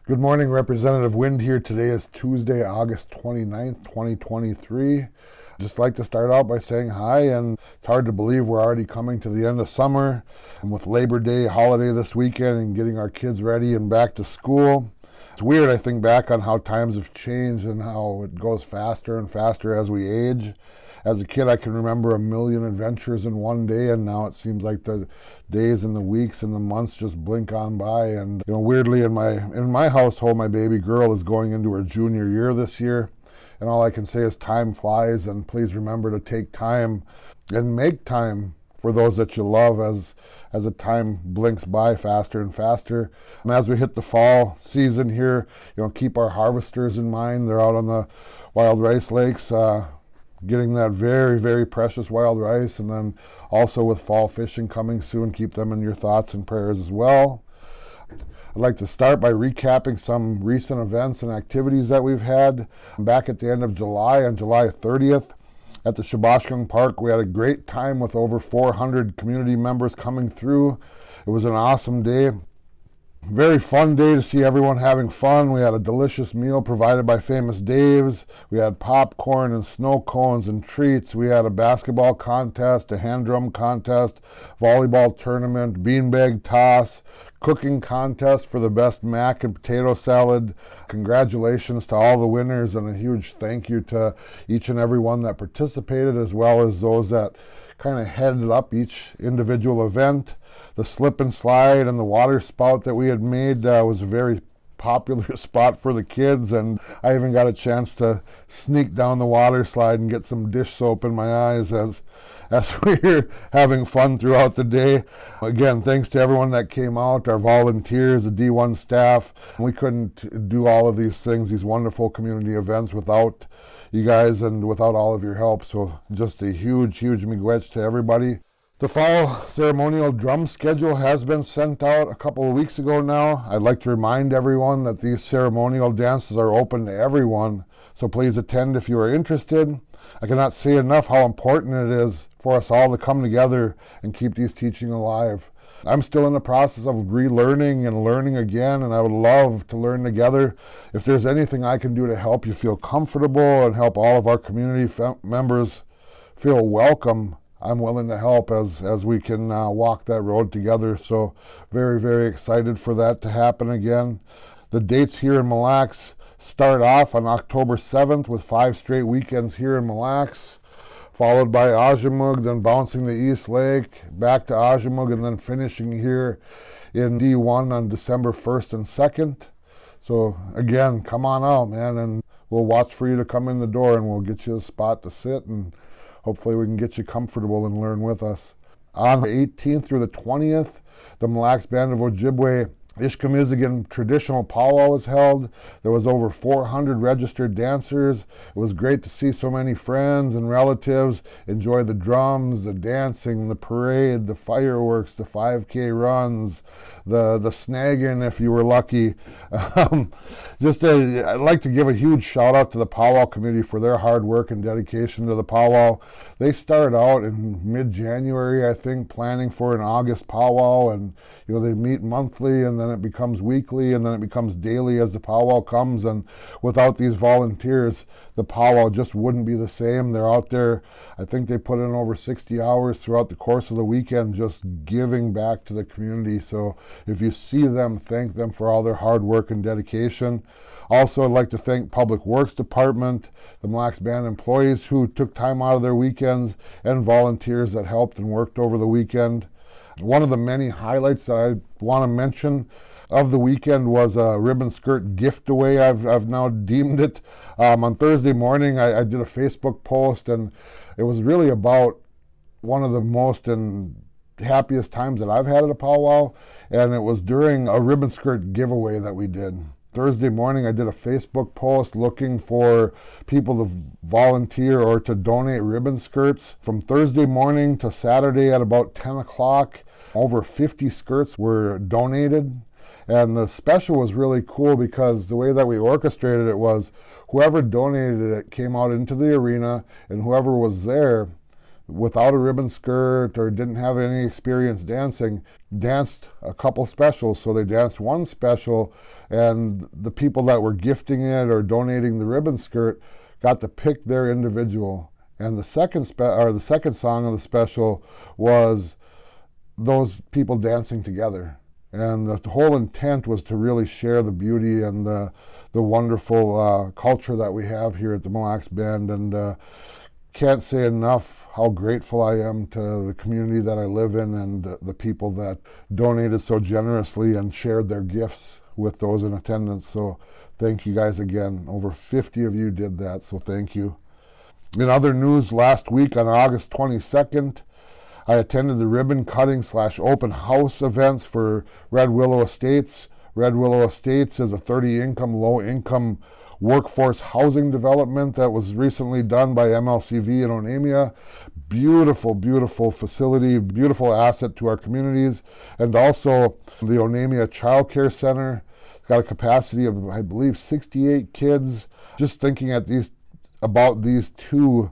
Good morning, Representative Wind here. Today is Tuesday, August 29th, 2023. Just like to start out by saying hi, and it's hard to believe we're already coming to the end of summer, and with Labor Day holiday this weekend and getting our kids ready and back to school. It's weird, I think, back on how times have changed and how it goes faster and faster as we age. As a kid, I can remember a million adventures in one day, and now it seems like the days and the weeks and the months just blink on by. And weirdly, in my household, my baby girl is going into her junior year this year, and all I can say is time flies. And please remember to take time and make time for those that you love as the time blinks by faster and faster. And as we hit the fall season here, keep our harvesters in mind. They're out on the wild rice lakes, getting that very, very precious wild rice, and then also with fall fishing coming soon, keep them in your thoughts and prayers as well. I'd like to start by recapping some recent events and activities that we've had. Back at the end of July, on July 30th, at the Shabashkung Park, we had a great time with over 400 community members coming through. It was an awesome day. Very fun day to see everyone having fun. We had a delicious meal provided by Famous Dave's. We had popcorn and snow cones and treats. We had a basketball contest, a hand drum contest, volleyball tournament, beanbag toss, cooking contest for the best mac and potato salad. Congratulations to all the winners, and a huge thank you to each and every one that participated, as well as those that kind of headed up each individual event. The slip and slide and the water spout that we had made was a very popular spot for the kids, and I even got a chance to sneak down the water slide and get some dish soap in my eyes as we were having fun throughout the day. Again, thanks to everyone that came out, our volunteers, the D1 staff. We couldn't do all of these things, these wonderful community events, without you guys and without all of your help. So just a huge, huge miigwech to everybody. The fall ceremonial drum schedule has been sent out a couple of weeks ago now. I'd like to remind everyone that these ceremonial dances are open to everyone, so please attend if you are interested. I cannot say enough how important it is for us all to come together and keep these teaching alive. I'm still in the process of relearning and learning again, and I would love to learn together. If there's anything I can do to help you feel comfortable and help all of our community members feel welcome, I'm willing to help as we can walk that road together. So very, very excited for that to happen again. The dates here in Mille Lacs start off on October 7th with 5 straight weekends here in Mille Lacs, followed by Ajamug, then bouncing to East Lake, back to Ajamug, and then finishing here in D1 on December 1st and 2nd. So again, come on out, man, and we'll watch for you to come in the door, and we'll get you a spot to sit, and hopefully we can get you comfortable and learn with us. On the 18th through the 20th, the Mille Lacs Band of Ojibwe Ishkamizigan traditional powwow was held. There was over 400 registered dancers. It was great to see so many friends and relatives enjoy the drums, the dancing, the parade, the fireworks, the 5K runs, the snagging if you were lucky. I'd like to give a huge shout out to the powwow committee for their hard work and dedication to the powwow. They started out in mid-January, I think, planning for an August powwow, and they meet monthly, and then it becomes weekly, and then it becomes daily as the powwow comes. And without these volunteers, the powwow just wouldn't be the same. They're out there, I think they put in over 60 hours throughout the course of the weekend just giving back to the community. So if you see them, thank them for all their hard work and dedication. Also, I'd like to thank Public Works Department, the Mille Lacs Band employees who took time out of their weekends, and volunteers that helped and worked over the weekend. One of the many highlights that I want to mention of the weekend was a ribbon skirt gift-away, I've now deemed it. On Thursday morning, I did a Facebook post, and it was really about one of the most and happiest times that I've had at a powwow, and it was during a ribbon skirt giveaway that we did. Thursday morning, I did a Facebook post looking for people to volunteer or to donate ribbon skirts. From Thursday morning to Saturday at about 10 o'clock, over 50 skirts were donated. And the special was really cool because the way that we orchestrated it was whoever donated it came out into the arena, and whoever was there without a ribbon skirt or didn't have any experience dancing, danced a couple specials. So they danced one special, and the people that were gifting it or donating the ribbon skirt got to pick their individual. And the second song of the special was those people dancing together. And the whole intent was to really share the beauty and the wonderful culture that we have here at the Mille Lacs Band. And can't say enough how grateful I am to the community that I live in and the people that donated so generously and shared their gifts with those in attendance. So thank you guys again. Over 50 of you did that, so thank you. In other news, last week on August 22nd, I attended the ribbon cutting / open house events for Red Willow Estates. Red Willow Estates is a 30-income, low-income workforce housing development that was recently done by MLCV in Onamia. Beautiful, beautiful facility, beautiful asset to our communities. And also the Onamia Child Care Center. It's got a capacity of, I believe, 68 kids. Just thinking about these two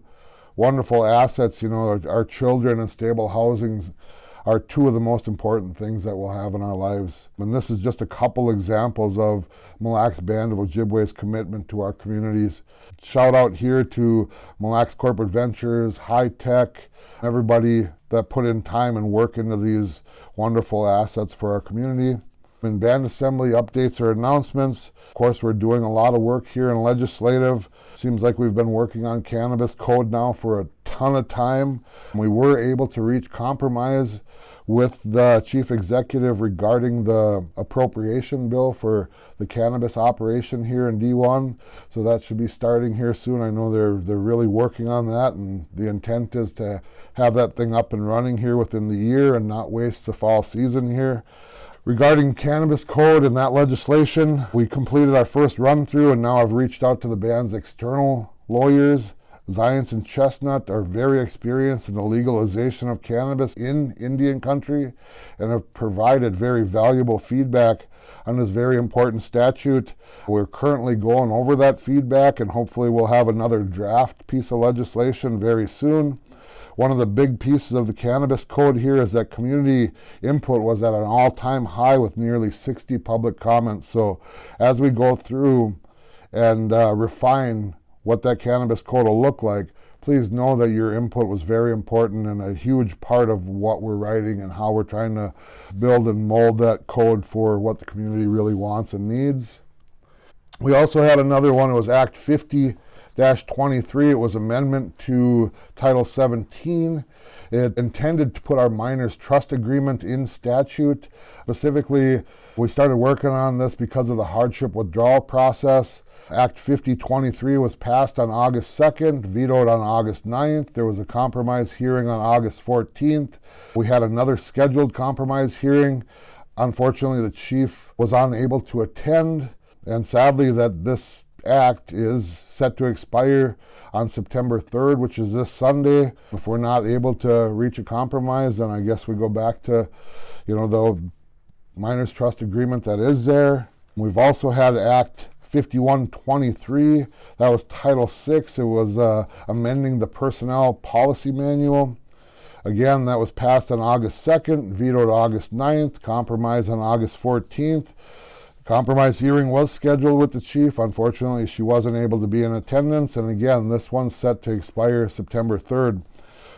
wonderful assets, you know, our children and stable housings are two of the most important things that we'll have in our lives. And this is just a couple examples of Mille Lacs Band of Ojibwe's commitment to our communities. Shout out here to Mille Lacs Corporate Ventures, High Tech, everybody that put in time and work into these wonderful assets for our community. In band assembly updates or announcements, of course, we're doing a lot of work here in legislative. Seems like we've been working on cannabis code now for a ton of time. We were able to reach compromise with the chief executive regarding the appropriation bill for the cannabis operation here in D1. So that should be starting here soon. I know they're really working on that, and the intent is to have that thing up and running here within the year and not waste the fall season here. Regarding cannabis code and that legislation, we completed our first run through, and now I've reached out to the band's external lawyers. Zients and Chestnut are very experienced in the legalization of cannabis in Indian country and have provided very valuable feedback on this very important statute. We're currently going over that feedback, and hopefully we'll have another draft piece of legislation very soon. One of the big pieces of the cannabis code here is that community input was at an all-time high with nearly 60 public comments. So as we go through and refine what that cannabis code will look like, please know that your input was very important and a huge part of what we're writing and how we're trying to build and mold that code for what the community really wants and needs. We also had another one. It was Act 50-23. It was amendment to Title 17. It intended to put our miners' trust agreement in statute. Specifically, we started working on this because of the hardship withdrawal process. Act 50-23 was passed on August 2nd, vetoed on August 9th. There was a compromise hearing on August 14th. We had another scheduled compromise hearing. Unfortunately, the chief was unable to attend, and sadly that this act is set to expire on September 3rd, which is this Sunday. If we're not able to reach a compromise, then I guess we go back to, the miners' trust agreement that is there. We've also had Act 51-23, that was Title VI. It was amending the Personnel Policy Manual. Again, that was passed on August 2nd, vetoed August 9th, compromise on August 14th. Compromise hearing was scheduled with the chief. Unfortunately, she wasn't able to be in attendance, and again, this one's set to expire September 3rd.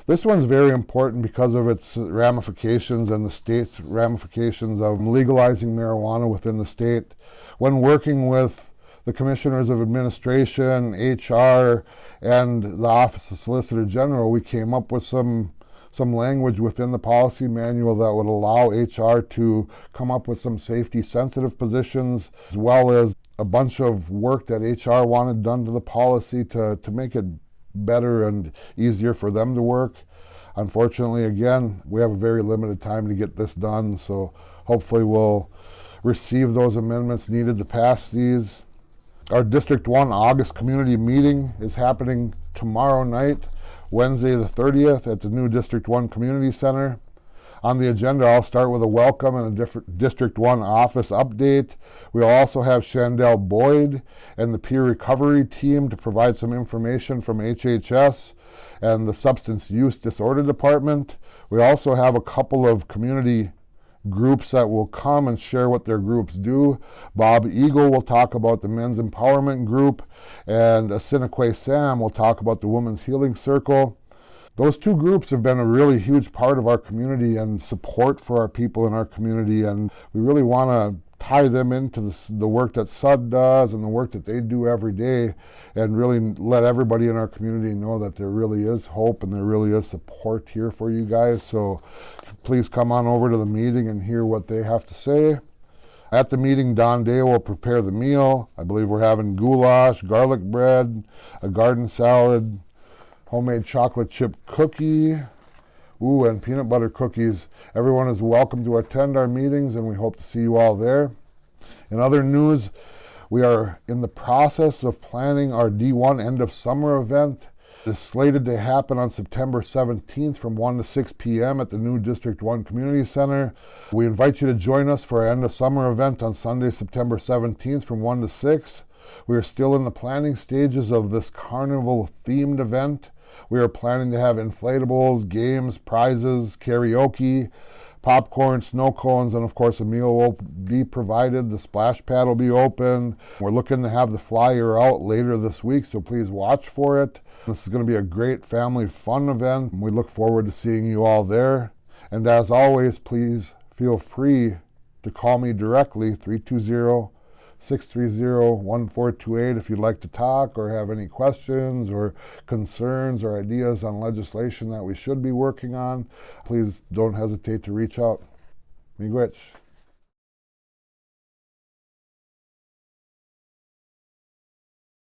This one's very important because of its ramifications and the state's ramifications of legalizing marijuana within the state. When working with the Commissioners of Administration, HR, and the Office of Solicitor General, we came up with some language within the policy manual that would allow HR to come up with some safety-sensitive positions, as well as a bunch of work that HR wanted done to the policy to make it better and easier for them to work. Unfortunately, again, we have a very limited time to get this done, so hopefully we'll receive those amendments needed to pass these. Our District 1 August community meeting is happening tomorrow night, Wednesday the 30th, at the new District 1 Community Center. On the agenda, I'll start with a welcome and a District 1 office update. We'll also have Chandel Boyd and the peer recovery team to provide some information from HHS and the Substance Use Disorder Department. We also have a couple of community groups that will come and share what their groups do. Bob Eagle will talk about the Men's Empowerment Group, and Assiniquet Sam will talk about the Women's Healing Circle. Those two groups have been a really huge part of our community and support for our people in our community, and we really want to tie them into the work that SUD does and the work that they do every day, and really let everybody in our community know that there really is hope and there really is support here for you guys. So please come on over to the meeting and hear what they have to say. At the meeting, Don Day will prepare the meal. I believe we're having goulash, garlic bread, a garden salad, homemade chocolate chip cookie, and peanut butter cookies. Everyone is welcome to attend our meetings, and we hope to see you all there. In other news, we are in the process of planning our D1 end of summer event. It is slated to happen on September 17th from 1 to 6 p.m. at the new District 1 Community Center. We invite you to join us for our end of summer event on Sunday, September 17th from 1 to 6. We are still in the planning stages of this carnival themed event. We are planning to have inflatables, games, prizes, karaoke, popcorn, snow cones, and of course a meal will be provided. The splash pad will be open. We're looking to have the flyer out later this week, so please watch for it. This is going to be a great family fun event. We look forward to seeing you all there. And as always, please feel free to call me directly, 320-630-1428, if you'd like to talk or have any questions or concerns or ideas on legislation that we should be working on. Please don't hesitate to reach out. Miigwech.